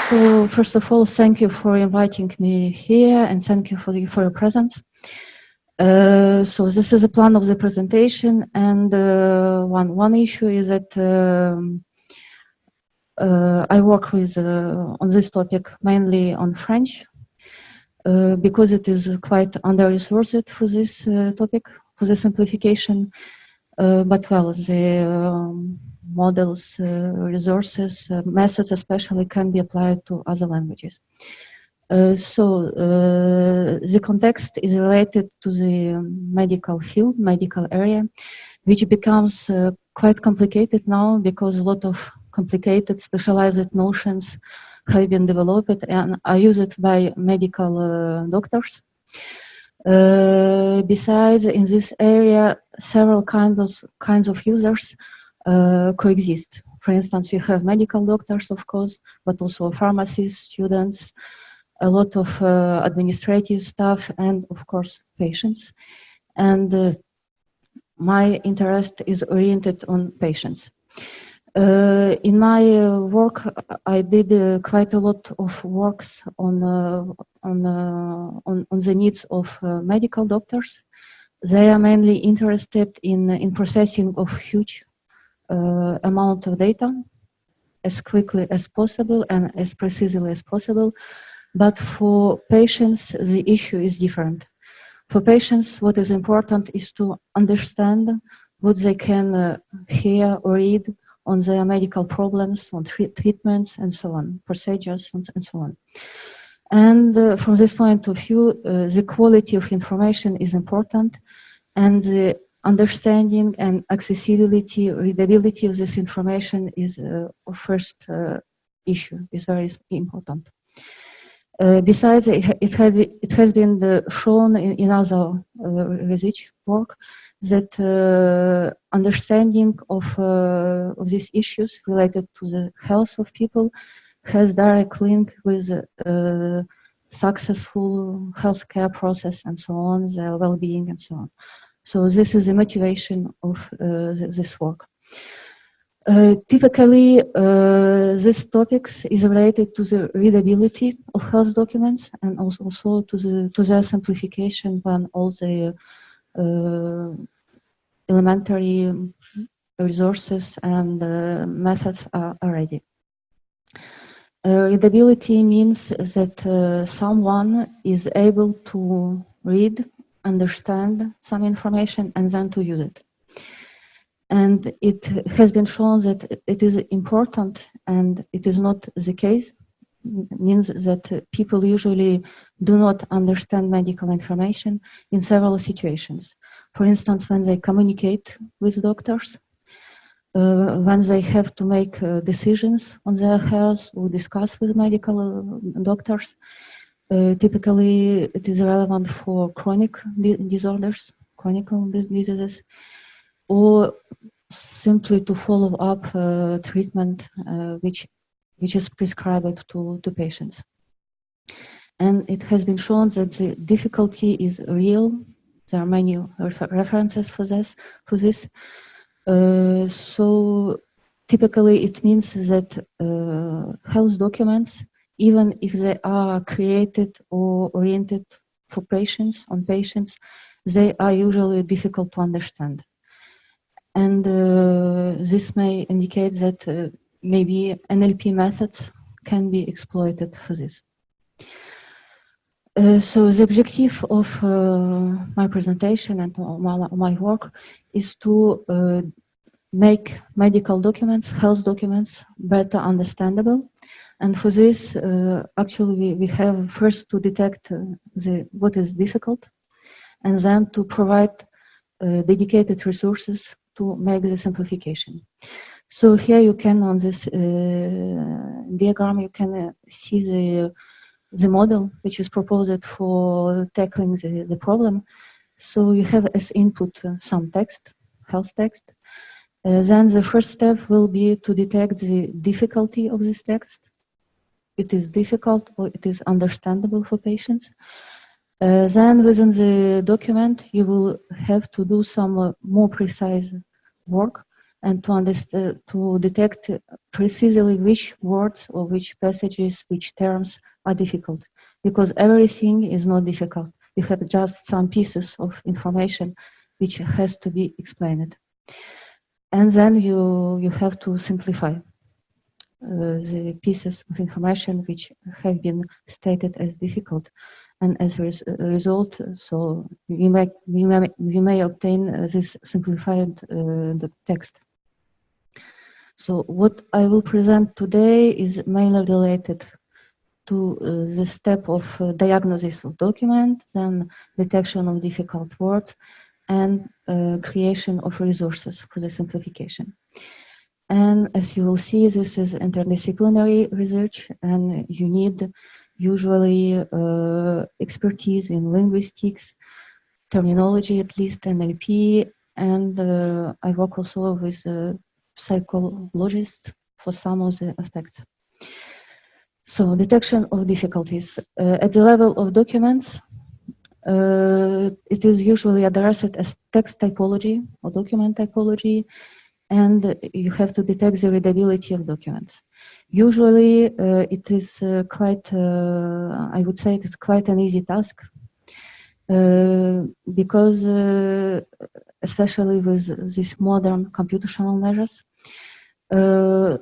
So first of all, thank you for inviting me here, and thank you for your presence. So this is a plan of the presentation, and one issue is that I work with on this topic mainly on French because it is quite under-resourced for this topic, for the simplification. But well, the models, resources, methods especially can be applied to other languages. So the context is related to the medical field, medical area, which becomes quite complicated now because a lot of complicated specialized notions have been developed and are used by medical doctors. Besides, in this area, several kinds of users coexist. For instance, you have medical doctors, of course, but also pharmacists, students, a lot of administrative staff, and of course, patients. And my interest is oriented on patients. In my work, I did quite a lot of works on the needs of medical doctors. They are mainly interested in processing of huge amount of data as quickly as possible and as precisely as possible. But for patients, the issue is different. For patients, what is important is to understand what they can hear or read on their medical problems, on treatments, and so on, procedures, and so on. And from this point of view, the quality of information is important, and the understanding and accessibility, readability of this information is first issue, is very important. Besides, it has been shown in other research work that understanding of these issues related to the health of people has direct link with successful healthcare process and so on, their well-being and so on. So this is the motivation of this work. Typically, this topic is related to the readability of health documents and also to their simplification when all the elementary resources and methods are ready. Readability means that someone is able to read, understand some information, and then to use it. And it has been shown that it is important, and it is not the case. It means that people usually do not understand medical information in several situations. For instance, when they communicate with doctors, when they have to make decisions on their health or discuss with medical doctors. Typically, it is relevant for chronic disorders, chronic diseases, or simply to follow up treatment which is prescribed to patients. And it has been shown that the difficulty is real. There are many references for this. So typically it means that health documents, even if they are created or oriented for patients, they are usually difficult to understand. And this may indicate that maybe NLP methods can be exploited for this. So the objective of my presentation and my work is to make medical documents, health documents, better understandable. And for this, actually, we have first to detect what is difficult, and then to provide dedicated resources to make the simplification. So here you can, on this diagram, you can see the model which is proposed for tackling the problem. So you have as input some text, health text. Then the first step will be to detect the difficulty of this text. It is difficult or it is understandable for patients. Then within the document, you will have to do some more precise work and to detect precisely which words or which passages, which terms are difficult, because everything is not difficult. You have just some pieces of information which has to be explained. And then you have to simplify the pieces of information which have been stated as difficult. And as a result, so we may obtain this simplified text. So what I will present today is mainly related to the step of diagnosis of document, then detection of difficult words, and creation of resources for the simplification. And as you will see, this is interdisciplinary research, and you need usually expertise in linguistics, terminology at least, NLP, and I work also with psychologists for some of the aspects. So detection of difficulties. At the level of documents, it is usually addressed as text typology or document typology, and you have to detect the readability of documents. Usually it is quite, I would say it is quite an easy task, because especially with these modern computational measures.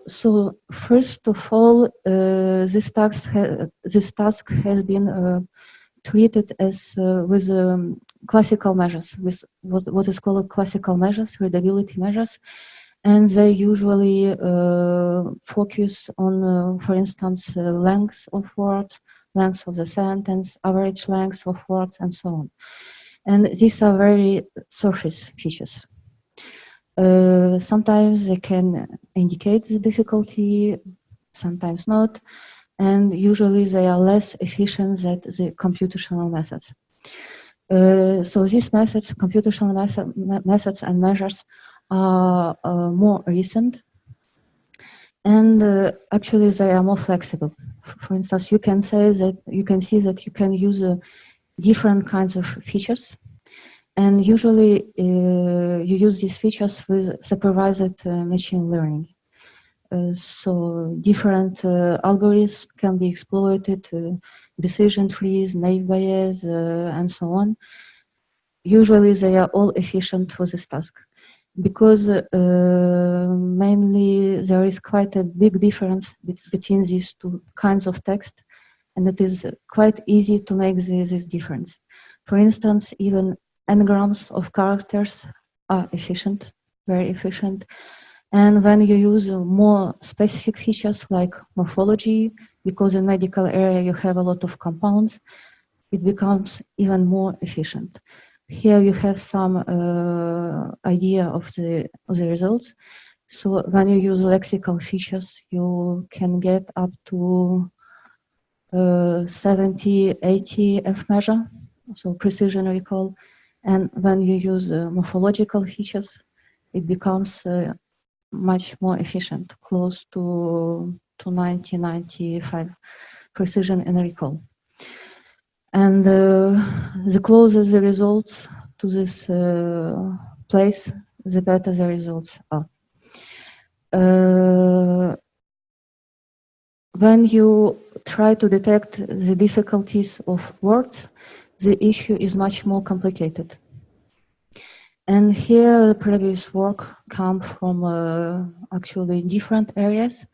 So first of all, this task has been treated as with classical measures, with what is called classical measures, readability measures, and they usually focus on, for instance, length of words, length of the sentence, average length of words, and so on. And these are very surface features. Sometimes they can indicate the difficulty, sometimes not, and usually they are less efficient than the computational methods. So these methods, computational methods and measures, are more recent, and actually they are more flexible. For instance, you can see that you can use different kinds of features, and usually you use these features with supervised machine learning. So different algorithms can be exploited, decision trees, naive Bayes, and so on. Usually they are all efficient for this task, because mainly there is quite a big difference between these two kinds of text, and it is quite easy to make this difference. For instance, even n-grams of characters are efficient, very efficient. And when you use more specific features like morphology, because in medical area you have a lot of compounds, it becomes even more efficient. Here you have some idea of the results. So when you use lexical features, you can get up to 70, 80 F measure, so precision recall. And when you use morphological features, it becomes much more efficient, close to 90, 95 precision and recall. And the closer the results to this place, the better the results are. When you try to detect the difficulties of words, the issue is much more complicated. And here the previous work comes from actually different areas,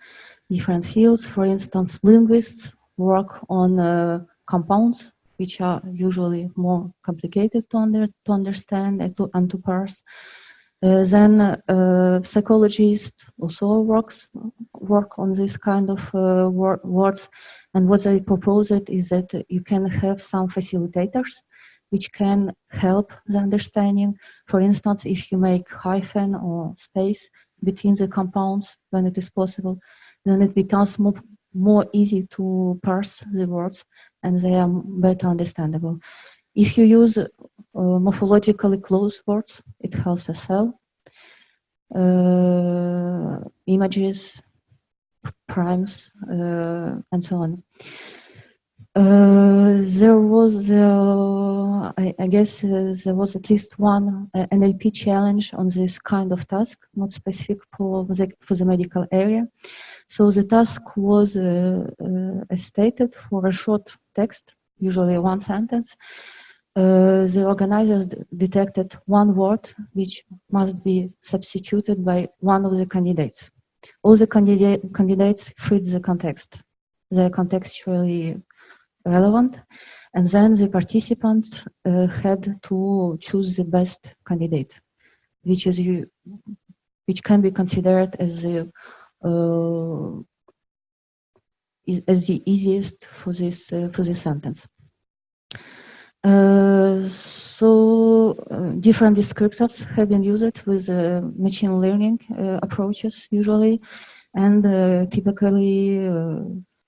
different fields. For instance, linguists work on compounds, which are usually more complicated to understand and to parse. Then psychologists also work on this kind of words, and what they propose is that you can have some facilitators which can help the understanding. For instance, if you make hyphen or space between the compounds when it is possible, then it becomes more easy to parse the words, and they are better understandable. If you use morphologically close words, it helps as well. Images, primes, and so on. There was, I guess, there was at least one NLP challenge on this kind of task, not specific for the medical area. So the task was stated for a short text, usually one sentence. The organizers detected one word which must be substituted by one of the candidates. All the candidates fit the context. They are contextually relevant, and then the participant had to choose the best candidate, which can be considered as the easiest for this sentence. Different descriptors have been used with machine learning approaches usually, and typically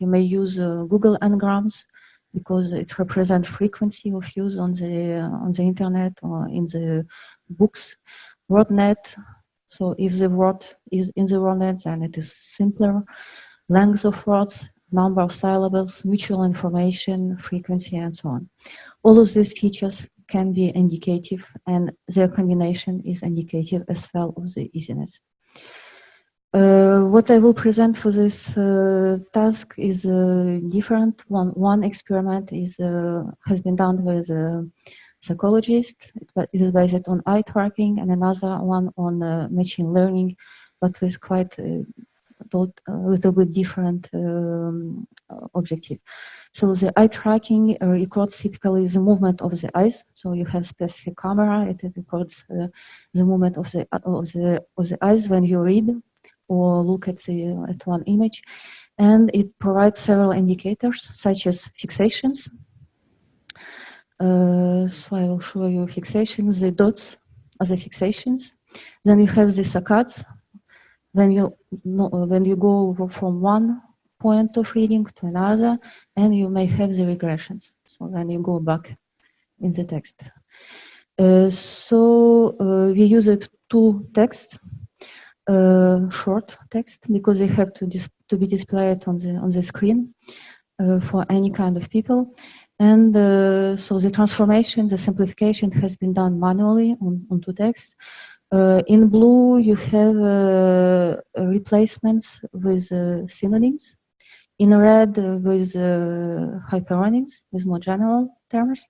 you may use Google Ngrams because it represents frequency of use on the internet or in the books. WordNet, so if the word is in the WordNet, then it is simpler. Length of words, number of syllables, mutual information, frequency, and so on. All of these features can be indicative, and their combination is indicative as well of the easiness. What I will present for this task is different. One experiment has been done with a psychologist. It is based on eye tracking, and another one on machine learning, but with quite a little bit different objective. So the eye tracking records typically the movement of the eyes. So you have specific camera. It records the movement of the eyes when you read or look at one image, and it provides several indicators such as fixations. So I will show you fixations. The dots are the fixations. Then you have the saccades. When you go from one point of reading to another, and you may have the regressions. So when you go back in the text. We use two texts. Short text because they have to be displayed on the screen for any kind of people, and so the transformation, the simplification has been done manually on two texts. In blue, you have replacements with synonyms. In red, with hyperonyms, with more general terms.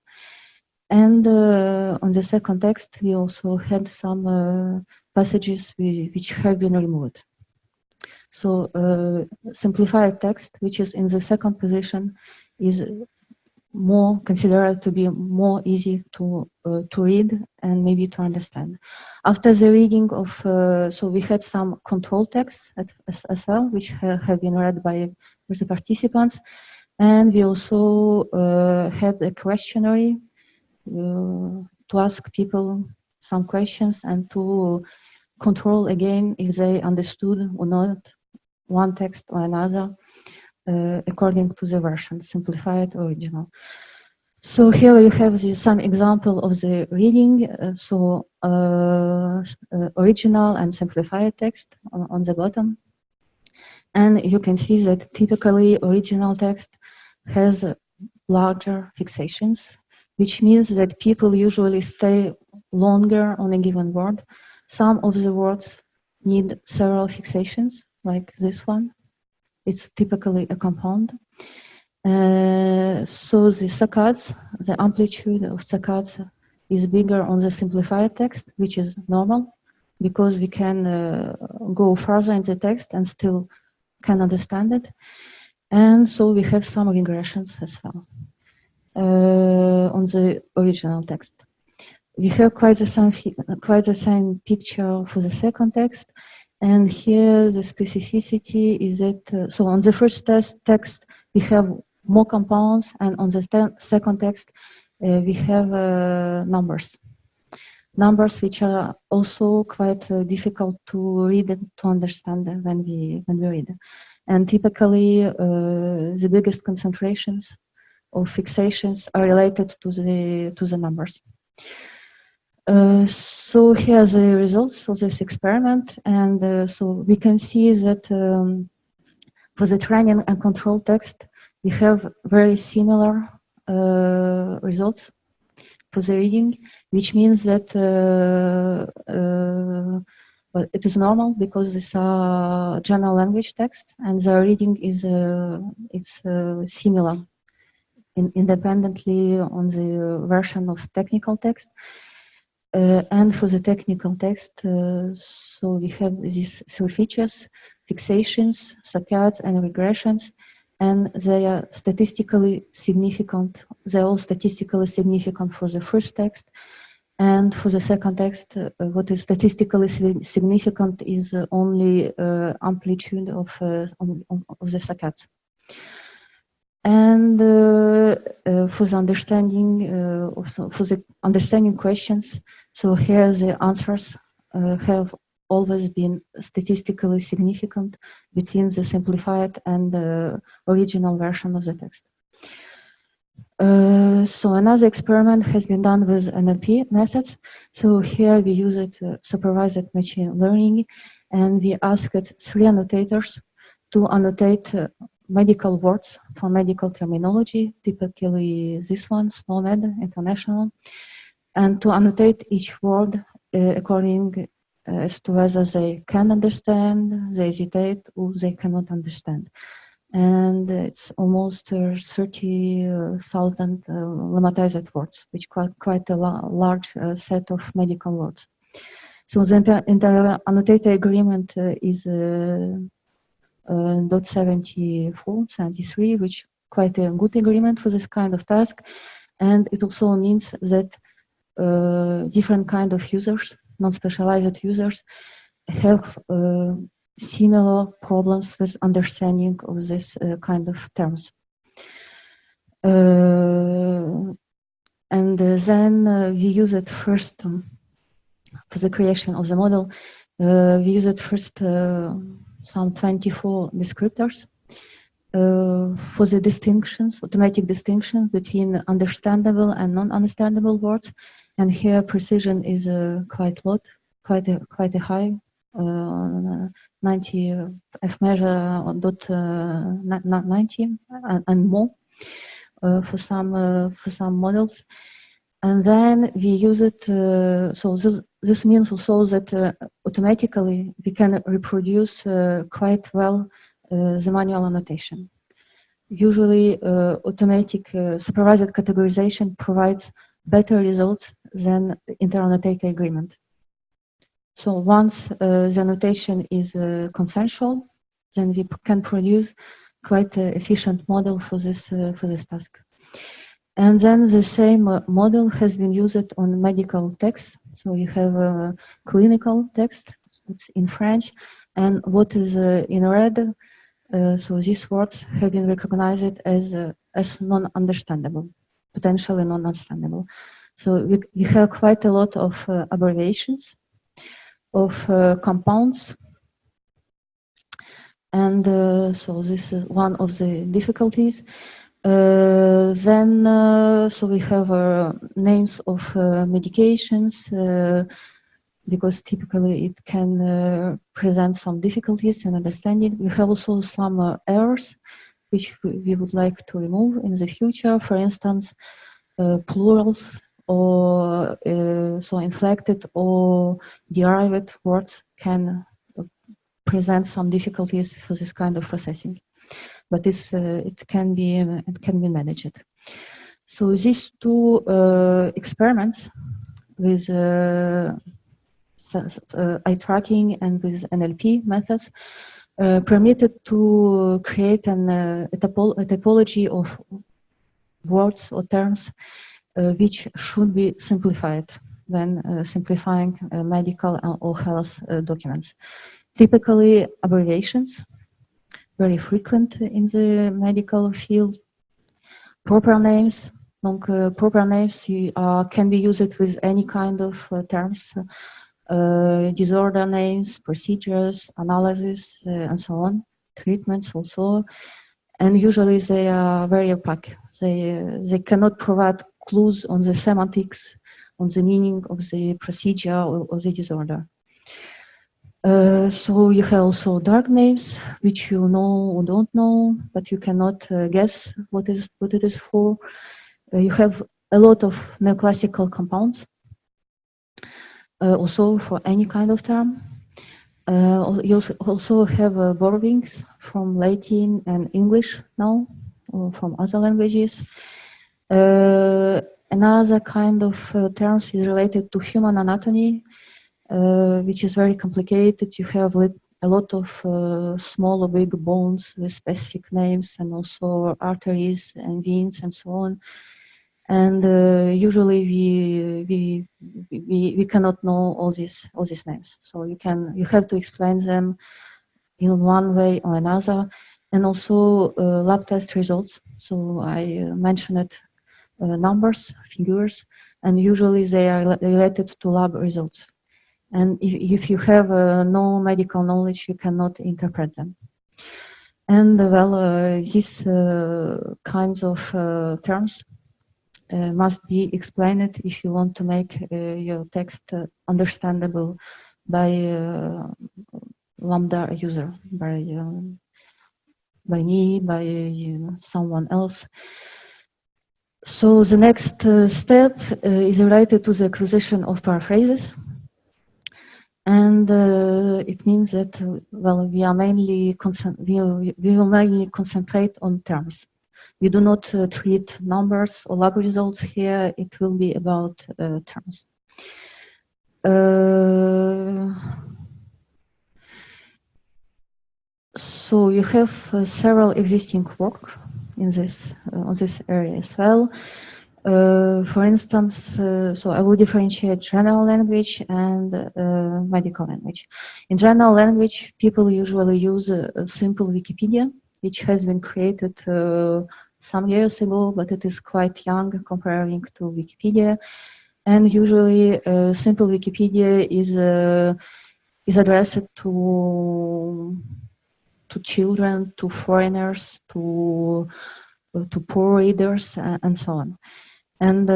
And on the second text, we also had some passages which have been removed. So simplified text, which is in the second position, is more considered to be more easy to read and maybe to understand. After the reading of, so we had some control texts as well, which have been read by the participants, and we also had a questionnaire to ask people some questions and to control again if they understood or not one text or another according to the version, simplified or original. So here you have some example of the reading. Original and simplified text on the bottom. And you can see that typically original text has larger fixations, which means that people usually stay longer on a given word. Some of the words need several fixations, like this one. It's typically a compound. So the saccades, the amplitude of saccades is bigger on the simplified text, which is normal, because we can go further in the text and still can understand it. And so we have some regressions as well on the original text. We have quite the same picture for the second text. And here the specificity is that, so on the first text, we have more compounds, and on the second text, we have numbers. Numbers which are also quite difficult to read and to understand when we read. And typically, the biggest concentrations of fixations are related to the numbers. So here are the results of this experiment, and so we can see that for the training and control text, we have very similar results for the reading, which means that well, it is normal because it's a general language text, and the reading is similar independently on the version of technical text. And for the technical text, so we have these three features: fixations, saccades, and regressions, and they are statistically significant. They're all statistically significant for the first text. And for the second text, what is statistically significant is only amplitude of the saccades. And for the understanding questions, so here the answers have always been statistically significant between the simplified and the original version of the text. So another experiment has been done with NLP methods. So here we use supervised machine learning, and we asked 3 annotators to annotate medical words for medical terminology, typically this one, SNOMED, international, and to annotate each word according as to whether they can understand, they hesitate, or they cannot understand. And it's almost 30,000 lemmatized words, which quite a large set of medical words. So the annotated agreement is .74, which quite a good agreement for this kind of task. And it also means that different kind of users, non-specialized users, have similar problems with understanding of this kind of terms. And then we use it first for the creation of the model. We use it first some 24 descriptors for the distinctions, automatic distinction between understandable and non-understandable words. And here precision is quite a high, 90 F measure dot 90 and more for some models. And then we use it, so this means also that automatically we can reproduce quite well the manual annotation. Usually automatic supervised categorization provides better results than inter-annotated agreement. So once the annotation is consensual, then we can produce quite an efficient model for this task. And then the same model has been used on medical text. So you have a clinical text, it's in French, and what is in red, so these words have been recognized as non-understandable, potentially non-understandable. So we have quite a lot of abbreviations of compounds. And so this is one of the difficulties. Then, so we have names of medications, because typically it can present some difficulties in understanding. We have also some errors, which we would like to remove in the future. For instance, plurals or so inflected or derived words can present some difficulties for this kind of processing. But this it can be managed. So these two experiments with eye tracking and with NLP methods permitted to create a typology of words or terms which should be simplified when simplifying medical or health documents. Typically, abbreviations, very frequent in the medical field. Proper names, proper names can be used with any kind of terms, disorder names, procedures, analysis, and so on, treatments also. And usually they are very opaque. They cannot provide clues on the semantics, on the meaning of the procedure or the disorder. So you have also dark names, which you know or don't know, but you cannot guess what it is for. You have a lot of neoclassical compounds, also for any kind of term. You also have borrowings from Latin and English now, or from other languages. Another kind of terms is related to human anatomy, which is very complicated. You have a lot of small or big bones with specific names, and also arteries and veins and so on. And usually we cannot know all these names. So you have to explain them in one way or another. And also lab test results. So I mentioned numbers, figures, and usually they are related to lab results. And if you have no medical knowledge, you cannot interpret them. And well, these kinds of terms must be explained if you want to make your text understandable by Lambda user, by me, by someone else. So the next step is related to the acquisition of paraphrases. And it means that, well, we will mainly concentrate on terms. We do not treat numbers or lab results here. It will be about terms. So you have several existing work in this on this area as well. For instance, so I will differentiate general language and medical language. In general language, people usually use a simple Wikipedia, which has been created some years ago, but it is quite young comparing to Wikipedia. And usually, simple Wikipedia is addressed to children, to foreigners, to poor readers, and so on. And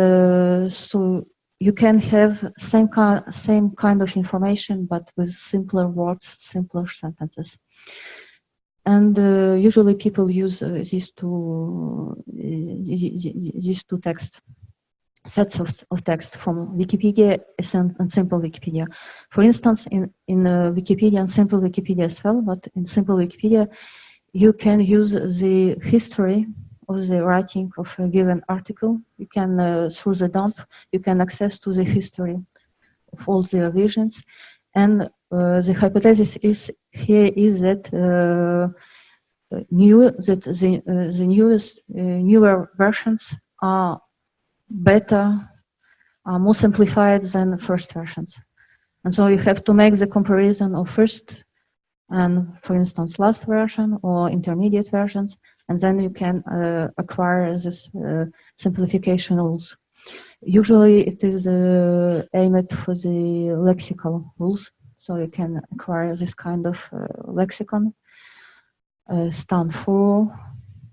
so you can have same kind of information, but with simpler words, simpler sentences. And usually people use these two text sets of text from Wikipedia and simple Wikipedia. For instance, in Wikipedia and simple Wikipedia as well, but in simple Wikipedia, you can use the history of the writing of a given article. You can, through the dump, you can access to the history of all the revisions. And the hypothesis is that the newer versions are better, are more simplified than the first versions. And so you have to make the comparison of first and, for instance, last version or intermediate versions, and then you can acquire this simplification rules. Usually it is aimed for the lexical rules, so you can acquire this kind of lexicon, stand for,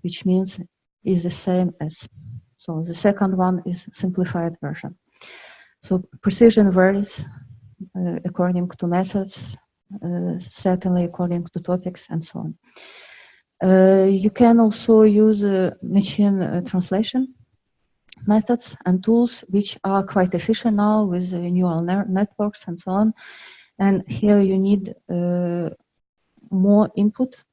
which means is the same as. So the second one is simplified version. So precision varies according to methods, certainly according to topics, and so on. You can also use machine translation methods and tools, which are quite efficient now with neural networks and so on. And here you need more input,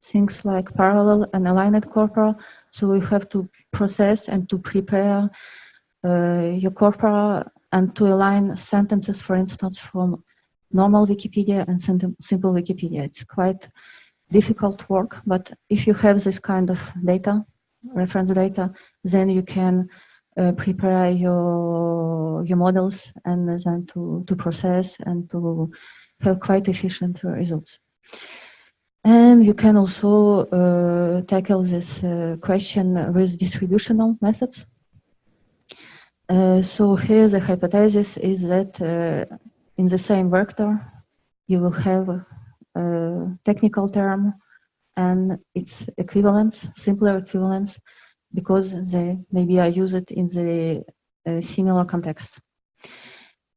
things like parallel and aligned corpora. So you have to process and to prepare your corpora and to align sentences, for instance, from normal Wikipedia and simple Wikipedia. It's quite difficult work, but if you have this kind of data, reference data, then you can prepare your models and then to process and to have quite efficient results. And you can also tackle this question with distributional methods. So here the hypothesis is that in the same vector, you will have a technical term and its equivalence, simpler equivalence, because maybe I use it in the similar context.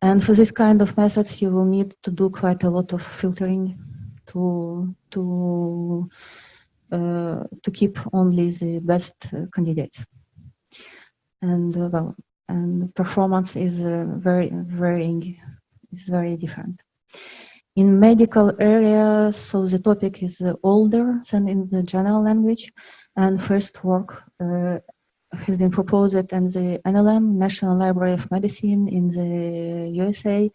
And for this kind of methods, you will need to do quite a lot of filtering to keep only the best candidates. And well, and performance is very different. In medical area, so the topic is older than in the general language, and first work has been proposed in the NLM, National Library of Medicine in the USA,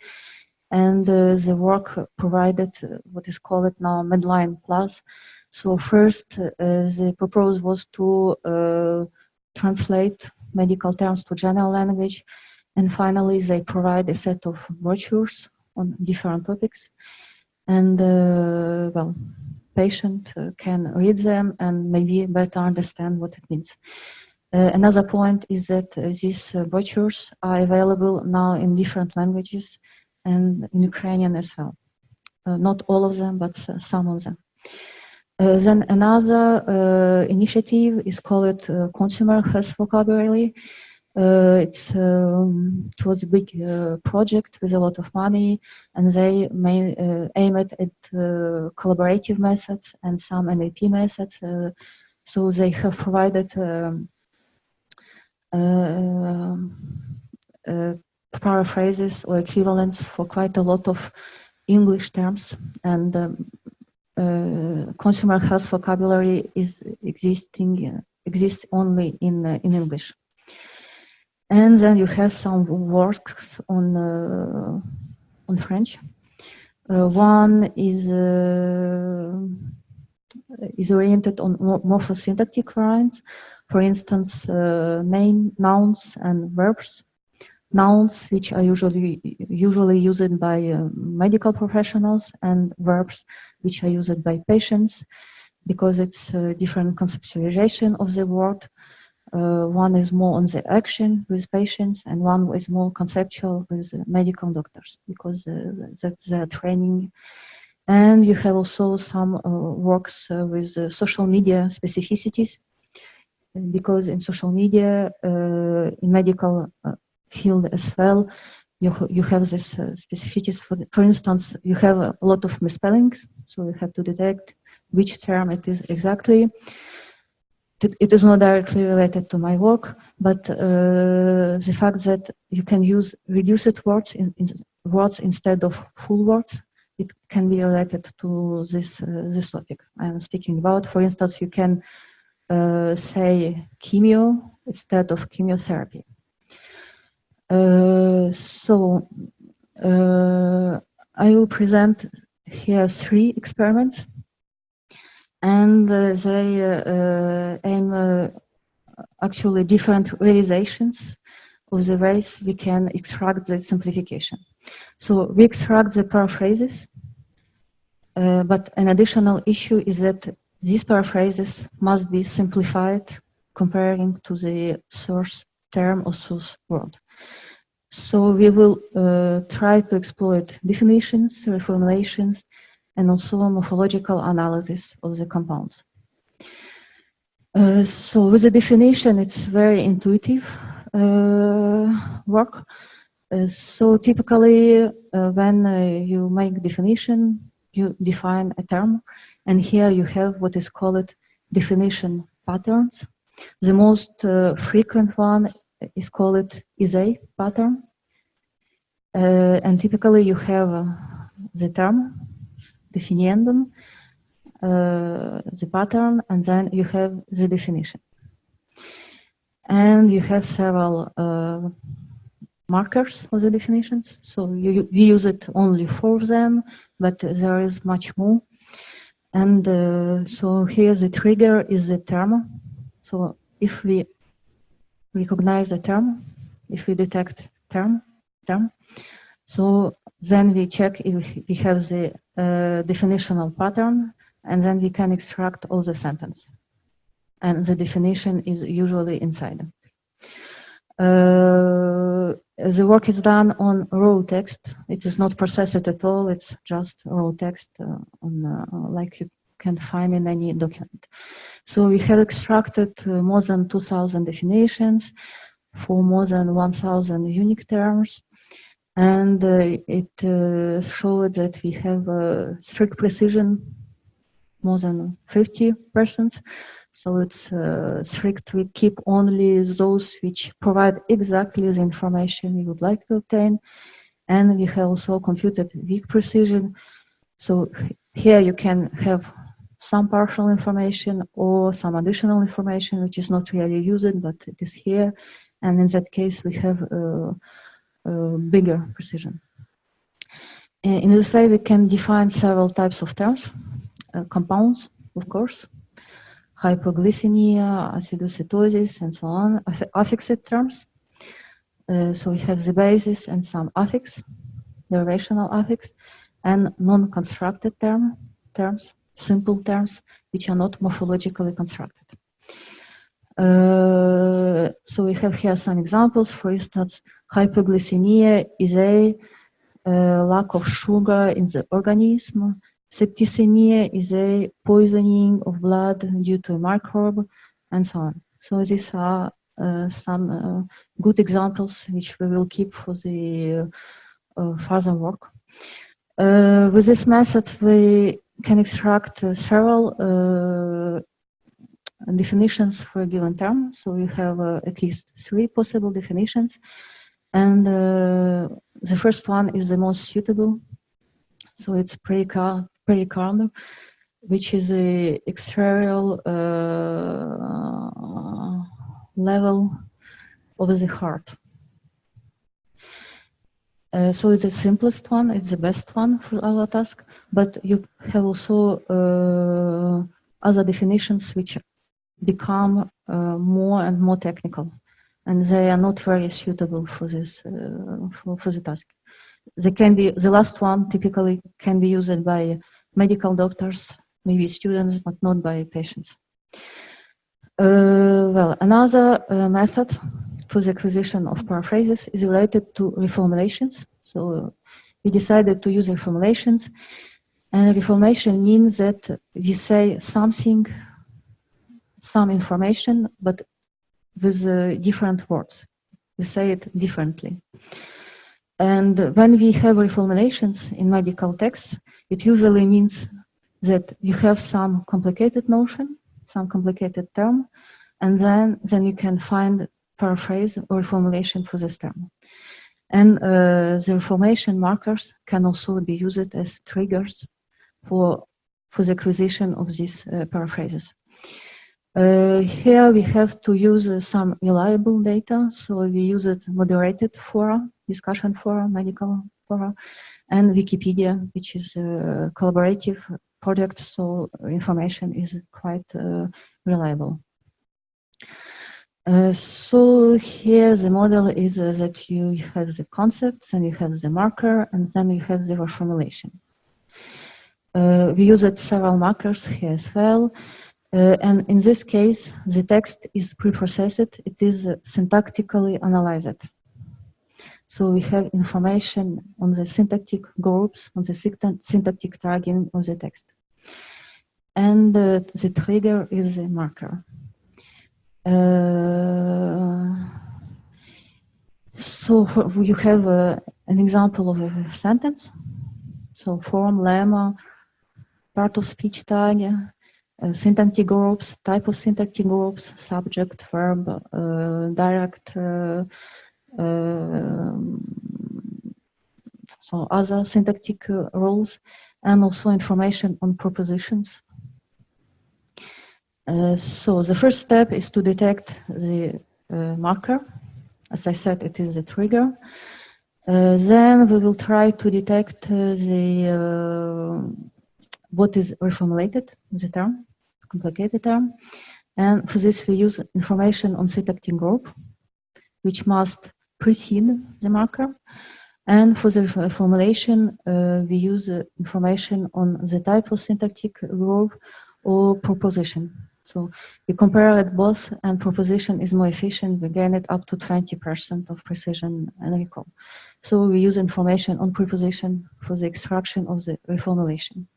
and the work provided what is called now Medline Plus. So first, the proposal was to translate medical terms to general language, and finally they provide a set of brochures on different topics, and well, patient can read them and maybe better understand what it means. Another point is that these brochures are available now in different languages and in Ukrainian as well. Not all of them, but some of them. Then another initiative is called Consumer Health Vocabulary. It was a big project with a lot of money, and they aim at collaborative methods and some NLP methods. So they have provided paraphrases or equivalents for quite a lot of English terms, and consumer health vocabulary exists only in English. And then you have some works on French. One is oriented on morphosyntactic variants, for instance, nouns and verbs. Nouns, which are usually used by medical professionals, and verbs, which are used by patients, because it's a different conceptualization of the word. One is more on the action with patients, and one is more conceptual with medical doctors, because that's their training. And you have also some works with social media specificities, because in social media, in medical field as well, you have this specificities. For instance, you have a lot of misspellings, so you have to detect which term it is exactly. It is not directly related to my work, but the fact that you can use reduced words in words instead of full words, it can be related to this topic I am speaking about. For instance, you can say chemo instead of chemotherapy. So I will present here 3 experiments, and they aim actually different realizations of the ways we can extract the simplification. So we extract the paraphrases, but an additional issue is that these paraphrases must be simplified comparing to the source term or source word. So we will try to exploit definitions, reformulations, and also morphological analysis of the compounds. So with the definition, it's very intuitive work. So typically, when you make definition, you define a term, and here you have what is called definition patterns. The most frequent one is called is-a pattern, and typically you have the term, definiendum, the pattern, and then you have the definition. And you have several markers of the definitions. So we use it only for them, but there is much more. And so here the trigger is the term. So if we recognize the term, if we detect term, so then we check if we have the definitional pattern, and then we can extract all the sentence. And the definition is usually inside. The work is done on raw text. It is not processed at all. It's just raw text like you can find in any document. So we have extracted more than 2,000 definitions for more than 1,000 unique terms. And it showed that we have strict precision, more than 50%. So it's strict. We keep only those which provide exactly the information we would like to obtain. And we have also computed weak precision. So here you can have some partial information or some additional information which is not really used, but it is here. And in that case, we have bigger precision. In this way, we can define several types of terms, compounds, of course, hypoglycemia, acidocytosis, and so on, affixed terms. So we have the basis and some affix, derivational affix, and non-constructed terms, simple terms, which are not morphologically constructed. So we have here some examples. For instance, hypoglycemia is a lack of sugar in the organism. Septicemia is a poisoning of blood due to a microbe, and so on. So these are some good examples which we will keep for the further work. With this method, we can extract several definitions for a given term. So we have at least 3 possible definitions. And the first one is the most suitable. So it's pericardial, which is a exterior level of the heart. So it's the simplest one, it's the best one for our task, but you have also other definitions which become more and more technical, and they are not very suitable for this for the task. They can be, the last one typically can be used by medical doctors, maybe students, but not by patients. Well, another method for the acquisition of paraphrases is related to reformulations. So we decided to use reformulations, and reformulation means that we say something, some information, but with different words. We say it differently. And when we have reformulations in medical texts, it usually means that you have some complicated notion, some complicated term, and then you can find paraphrase or reformulation for this term. And the reformulation markers can also be used as triggers for the acquisition of these paraphrases. Here we have to use some reliable data, so we use moderated fora, discussion fora, medical fora, and Wikipedia, which is a collaborative project, so information is quite reliable. So here the model is that you have the concepts, and you have the marker, and then you have the reformulation. We used several markers here as well. And in this case, the text is preprocessed, it is syntactically analyzed. So we have information on the syntactic groups, on the syntactic tagging of the text. And the trigger is the marker. So you have an example of a sentence. So form, lemma, part of speech tag, syntactic groups, type of syntactic groups, subject, verb, direct, so other syntactic rules, and also information on propositions. So the first step is to detect the marker. As I said, it is the trigger. Then we will try to detect what is reformulated, the term, complicated term. And for this, we use information on syntactic group, which must precede the marker. And for the formulation, we use information on the type of syntactic group or proposition. So we compare it both, and proposition is more efficient. We gain it up to 20% of precision and recall. So we use information on preposition for the extraction of the reformulation.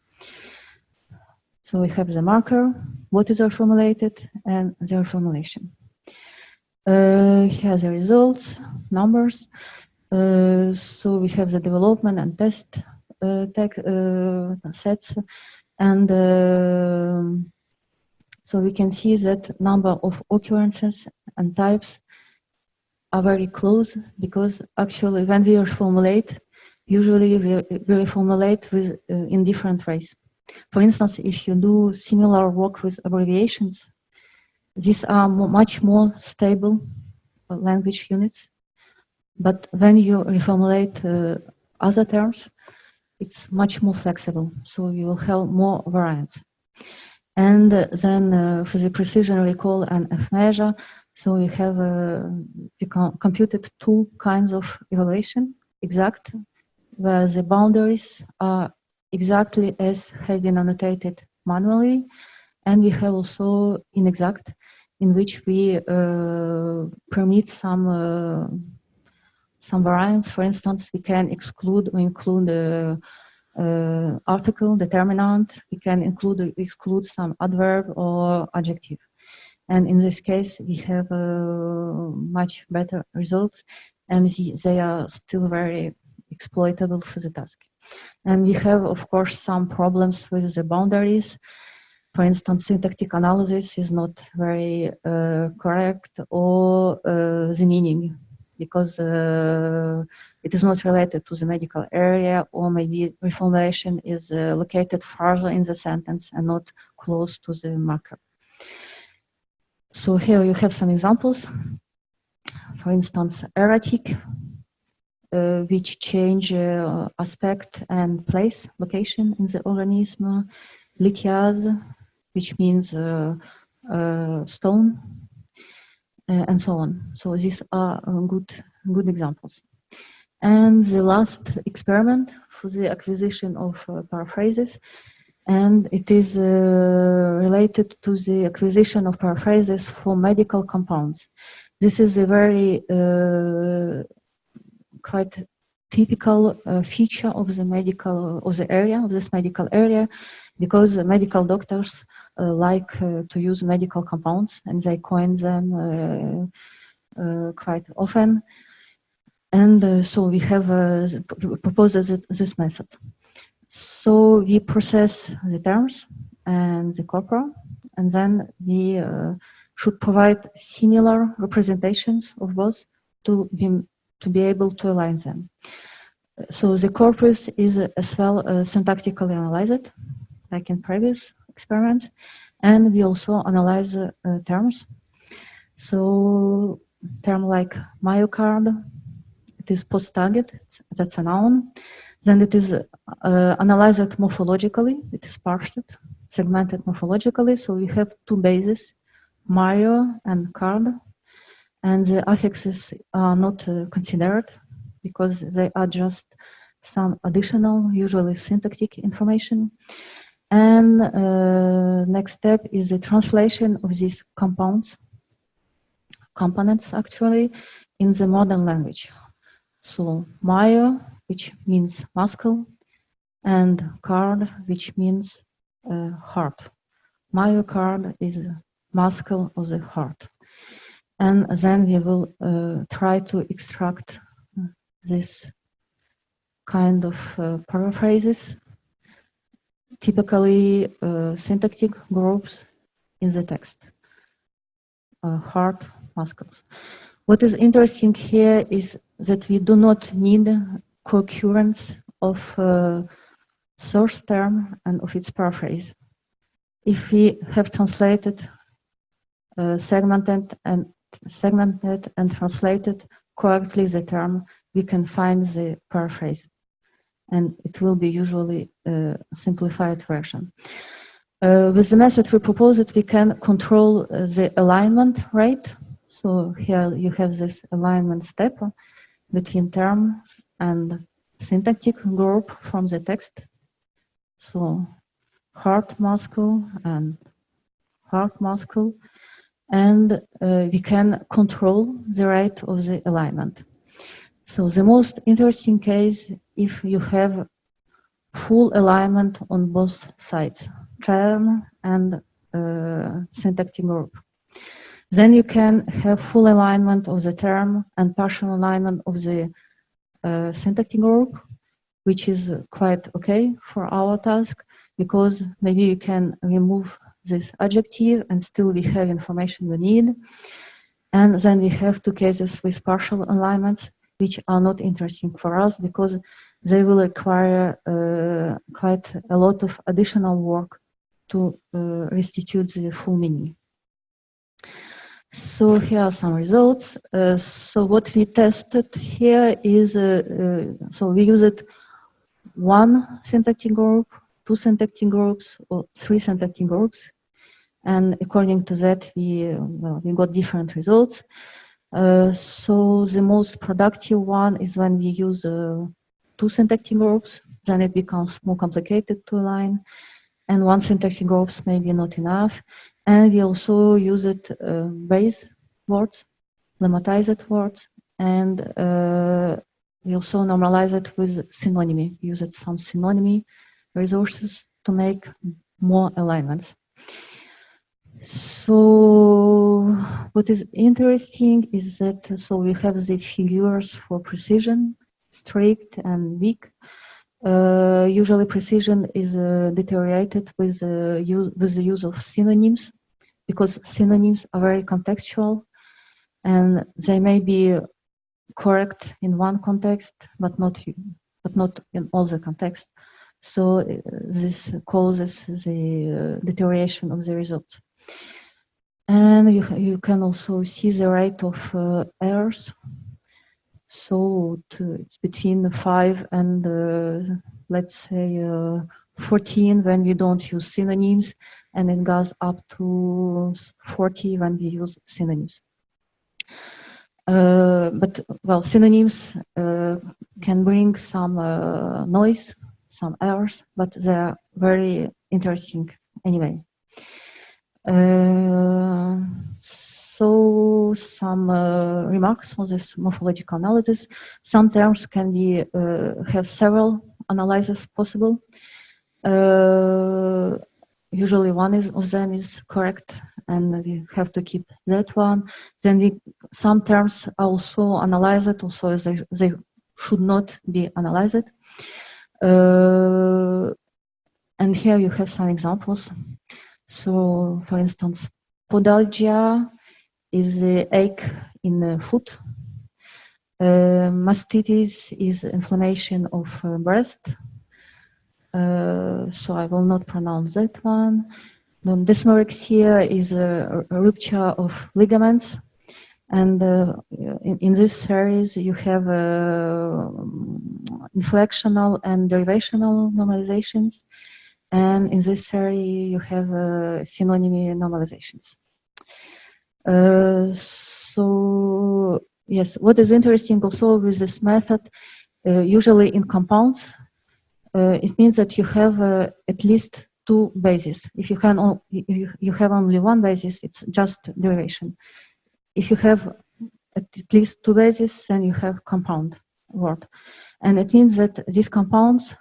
So we have the marker, what is reformulated, and the reformulation. Here are the results, numbers. So we have the development and test sets, and so we can see that number of occurrences and types are very close, because actually when we reformulate, usually we reformulate with in different ways. For instance, if you do similar work with abbreviations, these are much more stable language units. But when you reformulate other terms, it's much more flexible. So you will have more variance. And then for the precision recall and F measure, so we have computed two kinds of evaluation: exact, where the boundaries are exactly as have been annotated manually, and we have also inexact, in which we permit some variance. For instance, we can exclude or include article, determinant. We can exclude some adverb or adjective. And in this case, we have much better results, and they are still very exploitable for the task. And we have, of course, some problems with the boundaries. For instance, syntactic analysis is not very correct, or the meaning, because it is not related to the medical area, or maybe reformulation is located farther in the sentence and not close to the marker. So here you have some examples. For instance, erratic, which change aspect and place, location in the organism. Lithias, which means stone, and so on. So these are good examples. And the last experiment for the acquisition of paraphrases, and it is related to the acquisition of paraphrases for medical compounds. This is a very quite typical feature of the medical, of the area, of this medical area, because medical doctors like to use medical compounds, and they coin them quite often. And so we have proposed this method. So we process the terms and the corpora, and then we should provide similar representations of both to be able to align them. So the corpus is as well syntactically analyzed, like in previous experiments, and we also analyze terms. So term like myocard, it is post-target, that's a noun. Then it is analyzed morphologically, it is parsed, segmented morphologically. So we have two bases, myo and card, and the affixes are not considered because they are just some additional, usually syntactic information. And next step is the translation of these components actually, in the modern language. So myo, which means muscle, and card, which means heart. Myocard is muscle of the heart. And then we will try to extract this kind of paraphrases, typically syntactic groups in the text, heart, muscles. What is interesting here is that we do not need co-occurrence of source term and of its paraphrase. If we have translated, segmented and translated correctly the term, we can find the paraphrase, and it will be usually a simplified version. With the method we proposed, we can control the alignment rate. So here you have this alignment step between term and syntactic group from the text. So heart muscle and heart muscle, and we can control the rate of the alignment. So the most interesting case, if you have full alignment on both sides, term and syntactic group. Then you can have full alignment of the term and partial alignment of the a syntactic group, which is quite okay for our task, because maybe you can remove this adjective and still we have information we need. And then we have two cases with partial alignments, which are not interesting for us because they will require quite a lot of additional work to restitute the full meaning. So here are some results. So what we tested here is, so we used one syntactic group, two syntactic groups, or three syntactic groups. And according to that, we got different results. So the most productive one is when we use two syntactic groups, then it becomes more complicated to align. And one syntactic groups may be not enough. And we also use it base words, lemmatized words, and we also normalize it with synonymy. We used some synonymy resources to make more alignments. So what is interesting is that, so we have the figures for precision, strict and weak. Usually precision is deteriorated with the use of synonyms, because synonyms are very contextual and they may be correct in one context, but not in all the context. So this causes the deterioration of the results. And you can also see the rate of errors. So it's between 5 and let's say 14 when we don't use synonyms, and it goes up to 40 when we use synonyms. But well, synonyms can bring some noise, some errors, but they are very interesting anyway. So some remarks on this morphological analysis. Some terms can be have several analyses possible. Usually one of them is correct, and we have to keep that one. Then some terms are also analyzed, also they should not be analyzed. And here you have some examples. So, for instance, podalgia is the ache in the foot. Mastitis is inflammation of breast. So I will not pronounce that one. Then dysmorexia is a rupture of ligaments. And in this series, you have inflectional and derivational normalizations. And in this series, you have synonymy normalizations. So yes, what is interesting also with this method, usually in compounds, it means that you have at least two bases. If you have only one basis, it's just derivation. If you have at least two bases, then you have compound word, and it means that these compounds,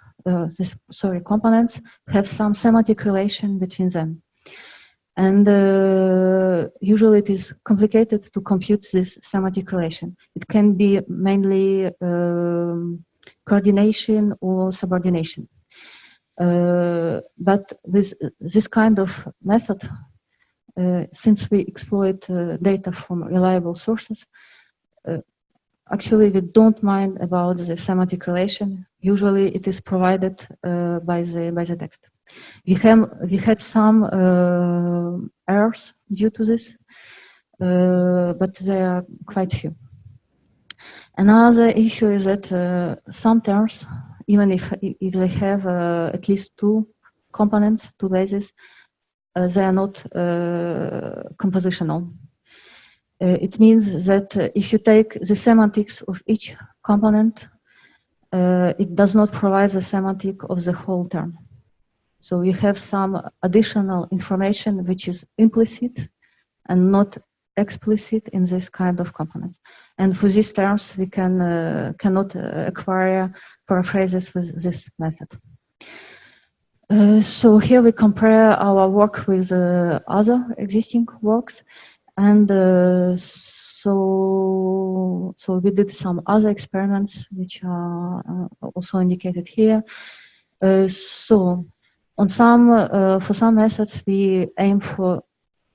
components have some semantic relation between them. And usually it is complicated to compute this semantic relation. It can be mainly coordination or subordination. But with this kind of method, since we exploit data from reliable sources, actually we don't mind about the semantic relation. Usually it is provided by the text. We had some errors due to this, but they are quite few. Another issue is that some terms, even if they have at least two components, two bases, they are not compositional. It means that if you take the semantics of each component, it does not provide the semantic of the whole term. So you have some additional information which is implicit and not explicit in this kind of components. And for these terms, we cannot acquire paraphrases with this method. So here we compare our work with other existing works. And so so we did some other experiments which are also indicated here. So on for some methods, we aim for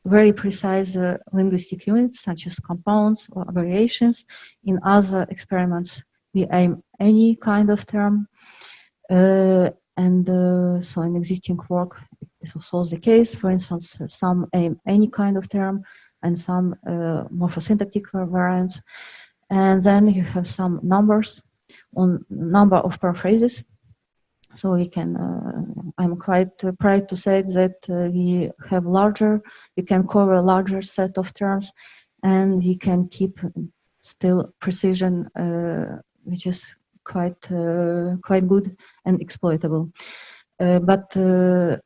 very precise linguistic units, such as compounds or variations. In other experiments, we aim any kind of term. So in existing work, this is also the case. For instance, some aim any kind of term and some morphosyntactic variants. And then you have some numbers on number of paraphrases. So we can, I'm quite proud to say that we can cover a larger set of terms, and we can keep still precision, which is quite good and exploitable. But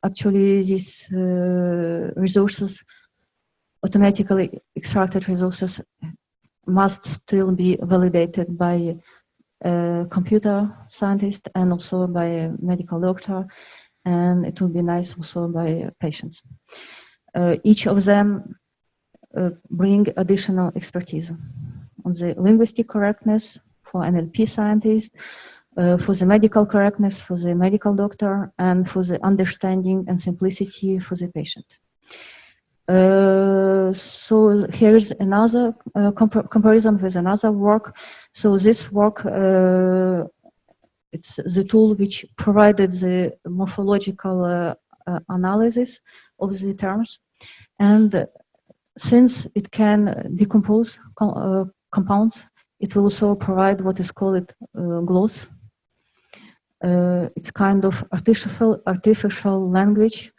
actually these resources, automatically extracted resources, must still be validated by a computer scientist and also by a medical doctor, and it would be nice also by patients. Each of them bring additional expertise on the linguistic correctness for NLP scientists, for the medical correctness for the medical doctor, and for the understanding and simplicity for the patient. So here's another comparison with another work. So this work, it's the tool which provided the morphological analysis of the terms, and since it can decompose compounds, it will also provide what is called gloss. It's kind of artificial language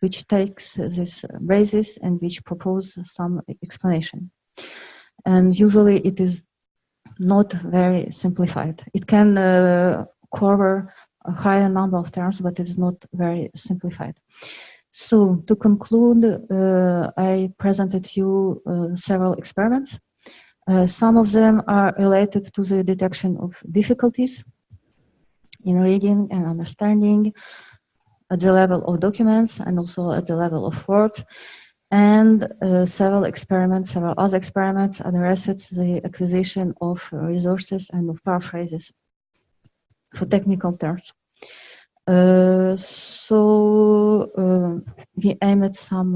which takes this basis and which proposes some explanation. And usually it is not very simplified. It can cover a higher number of terms, but it's not very simplified. So to conclude, I presented you several experiments. Some of them are related to the detection of difficulties in reading and understanding at the level of documents and also at the level of words. And several other experiments addressed the acquisition of resources and of paraphrases for technical terms. We aim at some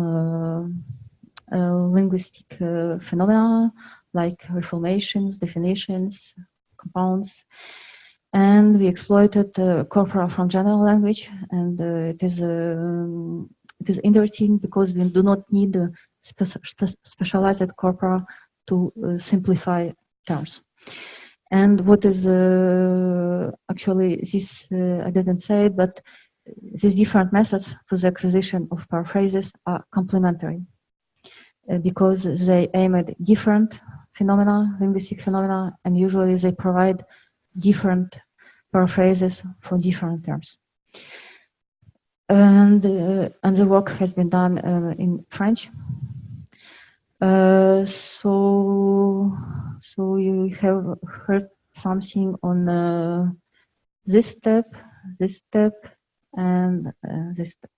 linguistic phenomena like reformulations, definitions, compounds, and we exploited corpora from general language, and it is interesting because we do not need specialized corpora to simplify terms. And what is actually this, I didn't say it, but these different methods for the acquisition of paraphrases are complementary because they aim at different phenomena, linguistic phenomena, and usually they provide different paraphrases for different terms. And the work has been done in French. So you have heard something on this step, and this step.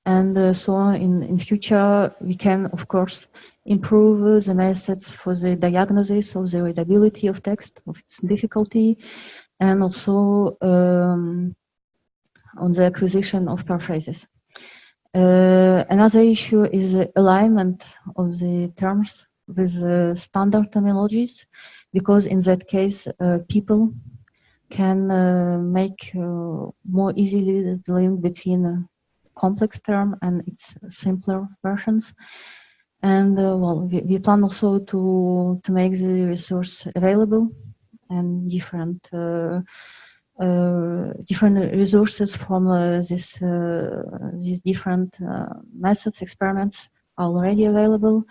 And so in future, we can, of course, improve the methods for the diagnosis of the readability of text, of its difficulty, and also on the acquisition of paraphrases. Another issue is the alignment of the terms with standard terminologies, because in that case, people can make more easily the link between a complex term and its simpler versions. And well, we plan also to make the resource available, and different resources from these different methods, experiments are already available.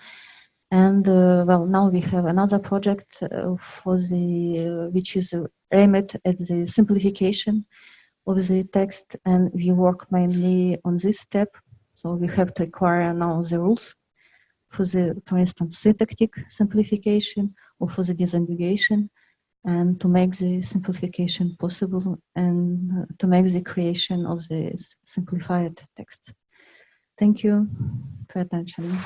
And well, now we have another project which is aimed at the simplification of the text, and we work mainly on this step. So we have to acquire now the rules for instance, syntactic simplification or for the disambiguation, and to make the simplification possible and to make the creation of the simplified text. Thank you for your attention.